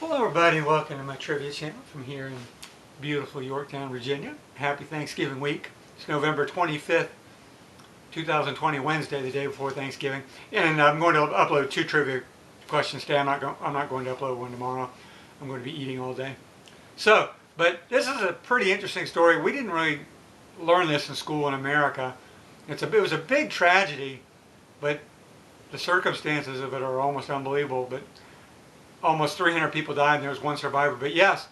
Hello everybody, welcome to my trivia channel from here in beautiful Yorktown, Virginia. Happy Thanksgiving week. It's November 25th, 2020, Wednesday, the day before Thanksgiving. And I'm going to upload 2 trivia questions today. I'm not going to upload one tomorrow. I'm going to be eating all day. So, but this is a pretty interesting story. We didn't really learn this in school in America. It was a big tragedy, but the circumstances of it are almost unbelievable. But almost 300 people died and there was 1 survivor. But yes,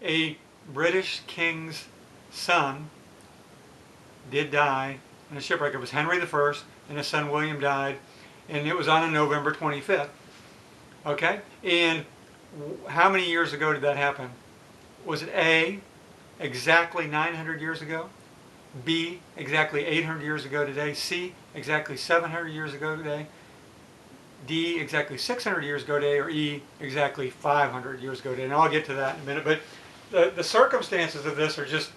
a British king's son did die in a shipwreck. It was Henry I and his son William died, and it was on November 25th. Okay? And how many years ago did that happen? Was it A, exactly 900 years ago? B, exactly 800 years ago today? C, exactly 700 years ago today? D, exactly 600 years ago today, or E, exactly 500 years ago today. And I'll get to that in a minute. But the circumstances of this are just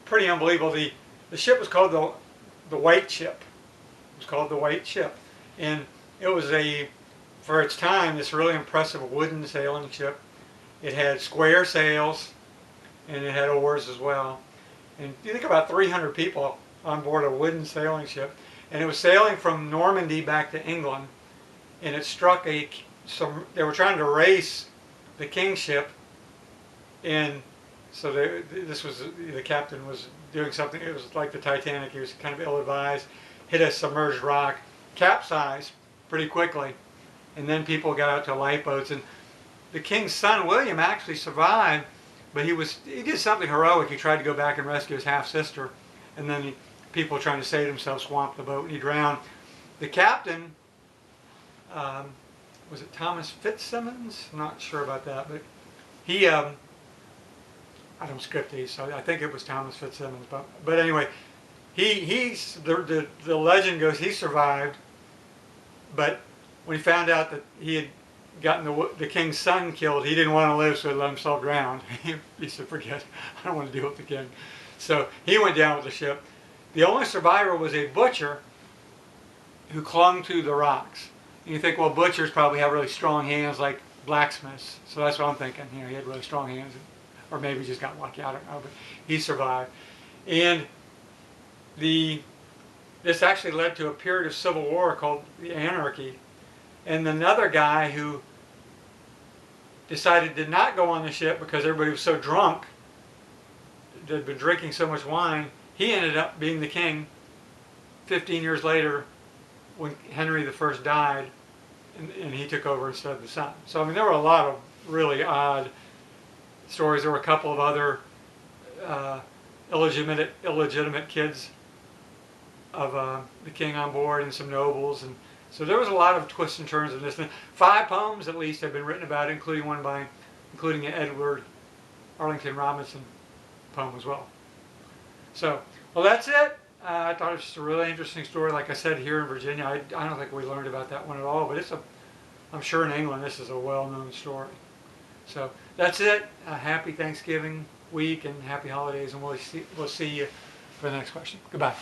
pretty unbelievable. The ship was called the White Ship. It was called the White Ship. And it was for its time, this really impressive wooden sailing ship. It had square sails, and it had oars as well. And you think about 300 people on board a wooden sailing ship. And it was sailing from Normandy back to England. And it struck they were trying to race the king's ship, and so the captain was doing something. It was like the Titanic. He was kind of ill-advised, hit a submerged rock, capsized pretty quickly, and then people got out to lifeboats. And the king's son William actually survived, but he did something heroic. He tried to go back and rescue his half-sister, and then people trying to save themselves swamped the boat, and he drowned. The captain, was it Thomas Fitzsimmons? I'm not sure about that, but he, I don't script these, so I think it was Thomas Fitzsimmons. But anyway, the legend goes he survived, but when he found out that he had gotten the king's son killed, he didn't want to live, so he let himself drown. He said, forget it, I don't want to deal with the king. So he went down with the ship. The only survivor was a butcher who clung to the rocks. And you think, well, butchers probably have really strong hands like blacksmiths. So that's what I'm thinking. You know, he had really strong hands. Or maybe he just got lucky. I don't know. But he survived. And this actually led to a period of civil war called the Anarchy. And another guy who decided to not go on the ship because everybody was so drunk, they'd been drinking so much wine, he ended up being the king 15 years later when Henry I died, and he took over instead of the son. So I mean, there were a lot of really odd stories. There were a couple of other illegitimate kids of the king on board, and some nobles, and so there was a lot of twists and turns in this thing. 5 poems at least have been written about it, including an Edward Arlington Robinson poem as well. So, well, that's it. I thought it was just a really interesting story. Like I said, here in Virginia, I don't think we learned about that one at all, but I'm sure in England this is a well-known story. So that's it. Happy Thanksgiving week and happy holidays, and we'll see you for the next question. Goodbye.